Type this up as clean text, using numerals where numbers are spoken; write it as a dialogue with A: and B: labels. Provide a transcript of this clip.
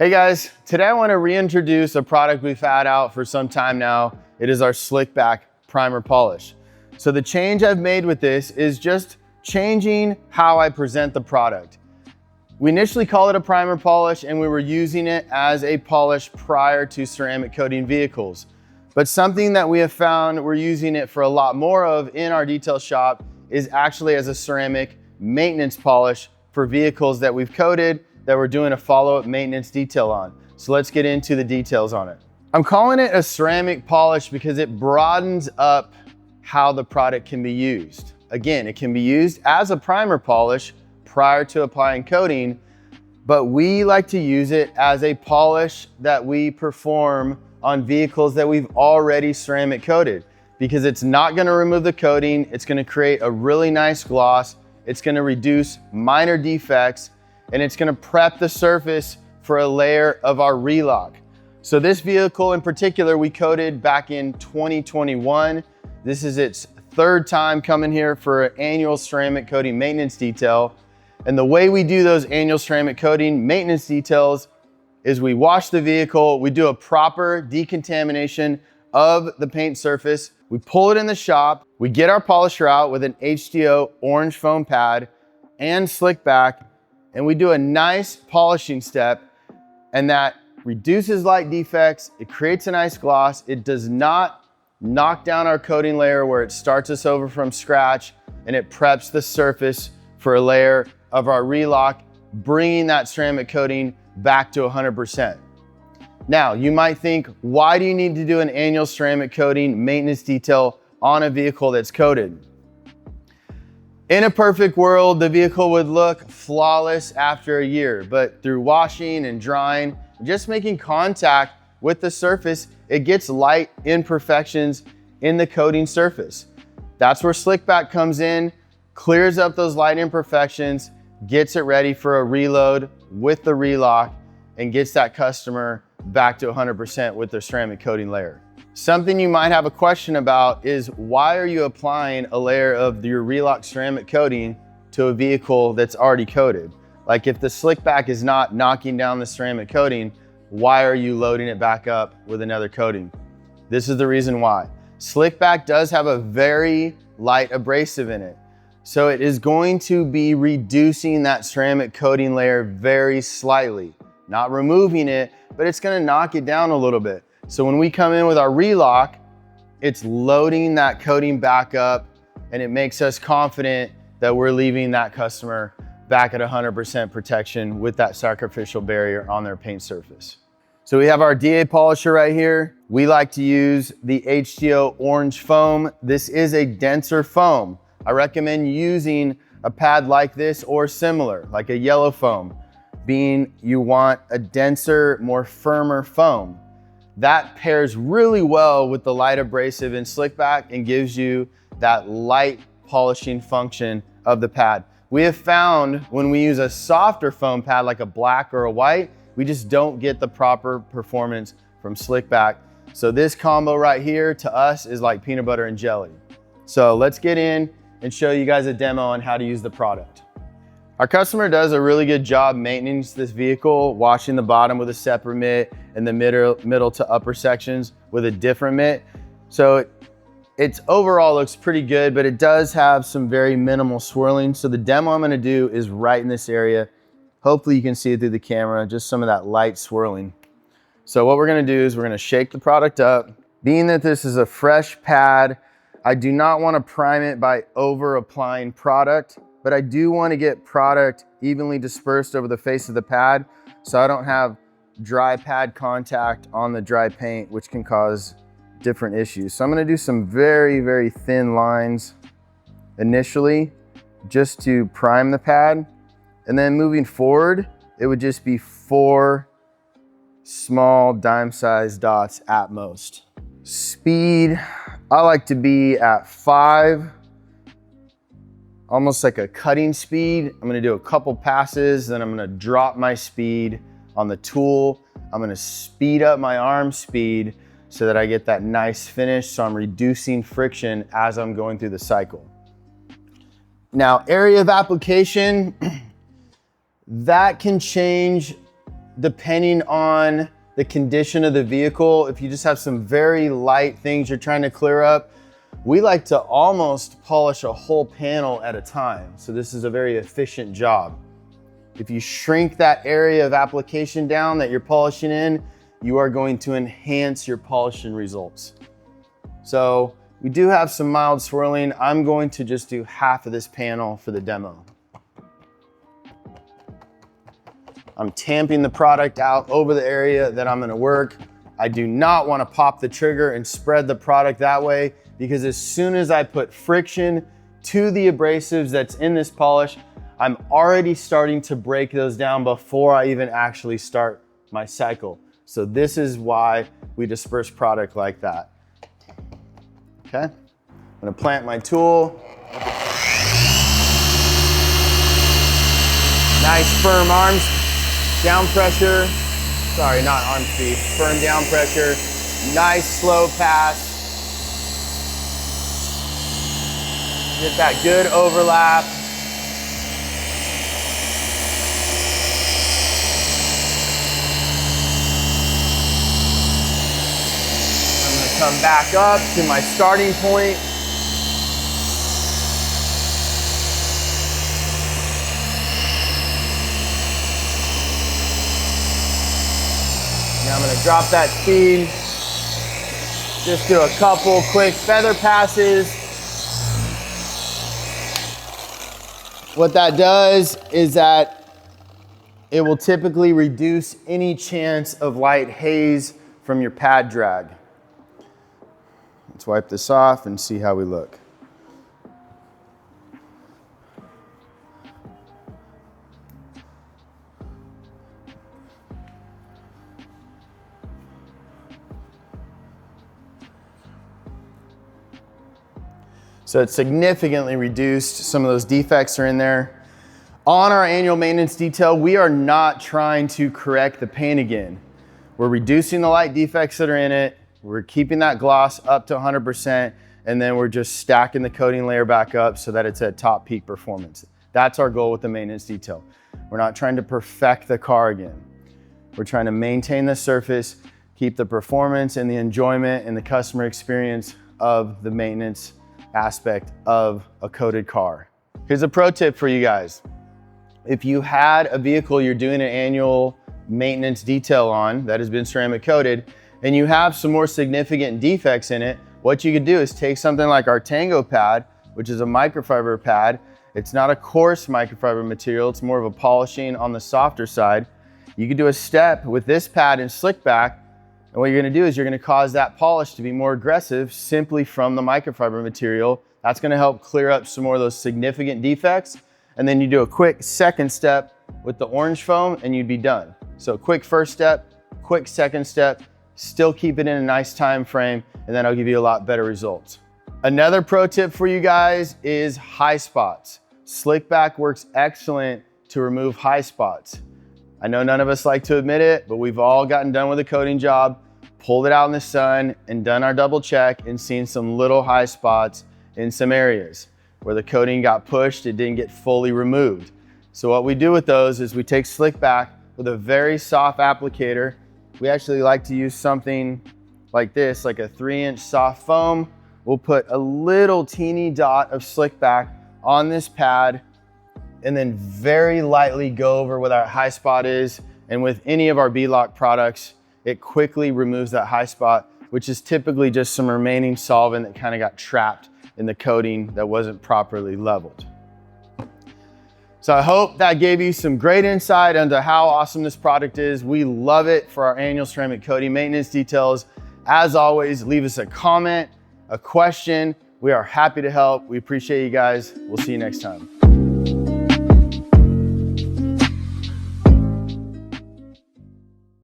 A: Hey guys, today I want to reintroduce a product we've had out for some time now. It is our Slick Back Primer Polish. So the change I've made with this is just changing how I present the product. We initially called it a primer polish and we were using it as a polish prior to ceramic coating vehicles. But something that we have found we're using it for a lot more of in our detail shop is actually as a ceramic maintenance polish for vehicles that we've coated that we're doing a follow-up maintenance detail on. So let's get into the details on it. I'm calling it a ceramic polish because it broadens up how the product can be used. Again, it can be used as a primer polish prior to applying coating, but we like to use it as a polish that we perform on vehicles that we've already ceramic coated, because it's not gonna remove the coating, it's gonna create a really nice gloss, it's gonna reduce minor defects, and it's gonna prep the surface for a layer of our relock. So this vehicle in particular, we coated back in 2021. This is its third time coming here for an annual ceramic coating maintenance detail. And the way we do those annual ceramic coating maintenance details is we wash the vehicle, we do a proper decontamination of the paint surface, we pull it in the shop, we get our polisher out with an HDO orange foam pad and Slick Back, and we do a nice polishing step, and that reduces light defects, it creates a nice gloss, it does not knock down our coating layer where it starts us over from scratch, and it preps the surface for a layer of our relock, bringing that ceramic coating back to 100%. Now, you might think, why do you need to do an annual ceramic coating maintenance detail on a vehicle that's coated? In a perfect world, the vehicle would look flawless after a year, but through washing and drying, just making contact with the surface, it gets light imperfections in the coating surface. That's where Slick Back comes in, clears up those light imperfections, gets it ready for a reload with the relock, and gets that customer back to 100% with their ceramic coating layer. Something you might have a question about is, why are you applying a layer of your relock ceramic coating to a vehicle that's already coated? Like, if the Slick Back is not knocking down the ceramic coating, why are you loading it back up with another coating? This is the reason why. Slick Back does have a very light abrasive in it. So it is going to be reducing that ceramic coating layer very slightly. Not removing it, but it's gonna knock it down a little bit. So when we come in with our relock, it's loading that coating back up, and it makes us confident that we're leaving that customer back at 100% protection with that sacrificial barrier on their paint surface. So we have our DA polisher right here. We like to use the HDO orange foam. This is a denser foam. I recommend using a pad like this or similar, like a yellow foam, being you want a denser, more firmer foam. That pairs really well with the light abrasive in Slick Back and gives you that light polishing function of the pad. We have found when we use a softer foam pad like a black or a white, we just don't get the proper performance from Slick Back. So this combo right here to us is like peanut butter and jelly. So let's get in and show you guys a demo on how to use the product. Our customer does a really good job maintaining this vehicle, washing the bottom with a separate mitt and the middle to upper sections with a different mitt. So it's overall looks pretty good, but it does have some very minimal swirling. So the demo I'm gonna do is right in this area. Hopefully you can see it through the camera, just some of that light swirling. So what we're gonna do is we're gonna shake the product up. Being that this is a fresh pad, I do not wanna prime it by over applying product, but I do wanna get product evenly dispersed over the face of the pad so I don't have dry pad contact on the dry paint, which can cause different issues. So I'm gonna do some very, very thin lines initially just to prime the pad. And then moving forward, it would just be 4 small dime-sized dots at most. Speed, I like to be at 5, almost like a cutting speed. I'm gonna do a couple passes, then I'm gonna drop my speed on the tool. I'm gonna speed up my arm speed so that I get that nice finish, so I'm reducing friction as I'm going through the cycle. Now, area of application, that can change depending on the condition of the vehicle, if you just have some very light things you're trying to clear up, we like to almost polish a whole panel at a time. So this is a very efficient job. If you shrink that area of application down that you're polishing in, you are going to enhance your polishing results. So we do have some mild swirling. I'm going to just do half of this panel for the demo. I'm tamping the product out over the area that I'm gonna work. I do not wanna pop the trigger and spread the product that way, because as soon as I put friction to the abrasives that's in this polish, I'm already starting to break those down before I even actually start my cycle. So this is why we disperse product like that. Okay, I'm gonna plant my tool. Nice firm arms, down pressure. Sorry, not arm speed, firm down pressure. Nice slow pass. Get that good overlap. I'm gonna come back up to my starting point. Now I'm gonna drop that speed. Just do a couple quick feather passes. What that does is that it will typically reduce any chance of light haze from your pad drag. Let's wipe this off and see how we look. So it significantly reduced some of those defects are in there. On our annual maintenance detail, we are not trying to correct the paint again. We're reducing the light defects that are in it. We're keeping that gloss up to 100%, and then we're just stacking the coating layer back up so that it's at top peak performance. That's our goal with the maintenance detail. We're not trying to perfect the car again. We're trying to maintain the surface, keep the performance and the enjoyment and the customer experience of the maintenance aspect of a coated car. Here's a pro tip for you guys. If you had a vehicle you're doing an annual maintenance detail on that has been ceramic coated and you have some more significant defects in it, what you could do is take something like our Tango pad, which is a microfiber pad. It's not a coarse microfiber material, it's more of a polishing on the softer side. You could do a step with this pad and slick back. And what you're gonna do is you're gonna cause that polish to be more aggressive simply from the microfiber material. That's gonna help clear up some more of those significant defects. And then you do a quick second step with the orange foam and you'd be done. So quick first step, quick second step, still keep it in a nice time frame, and then I'll give you a lot better results. Another pro tip for you guys is high spots. Slick back works excellent to remove high spots. I know none of us like to admit it, but we've all gotten done with a coating job, pulled it out in the sun and done our double check and seen some little high spots in some areas where the coating got pushed, it didn't get fully removed. So what we do with those is we take slick back with a very soft applicator. We actually like to use something like this, like a 3-inch soft foam. We'll put a little teeny dot of slick back on this pad and then very lightly go over where that high spot is. And with any of our B-Lock products, it quickly removes that high spot, which is typically just some remaining solvent that kind of got trapped in the coating that wasn't properly leveled. So I hope that gave you some great insight into how awesome this product is. We love it for our annual ceramic coating maintenance details. As always, leave us a comment, a question. We are happy to help. We appreciate you guys. We'll see you next time.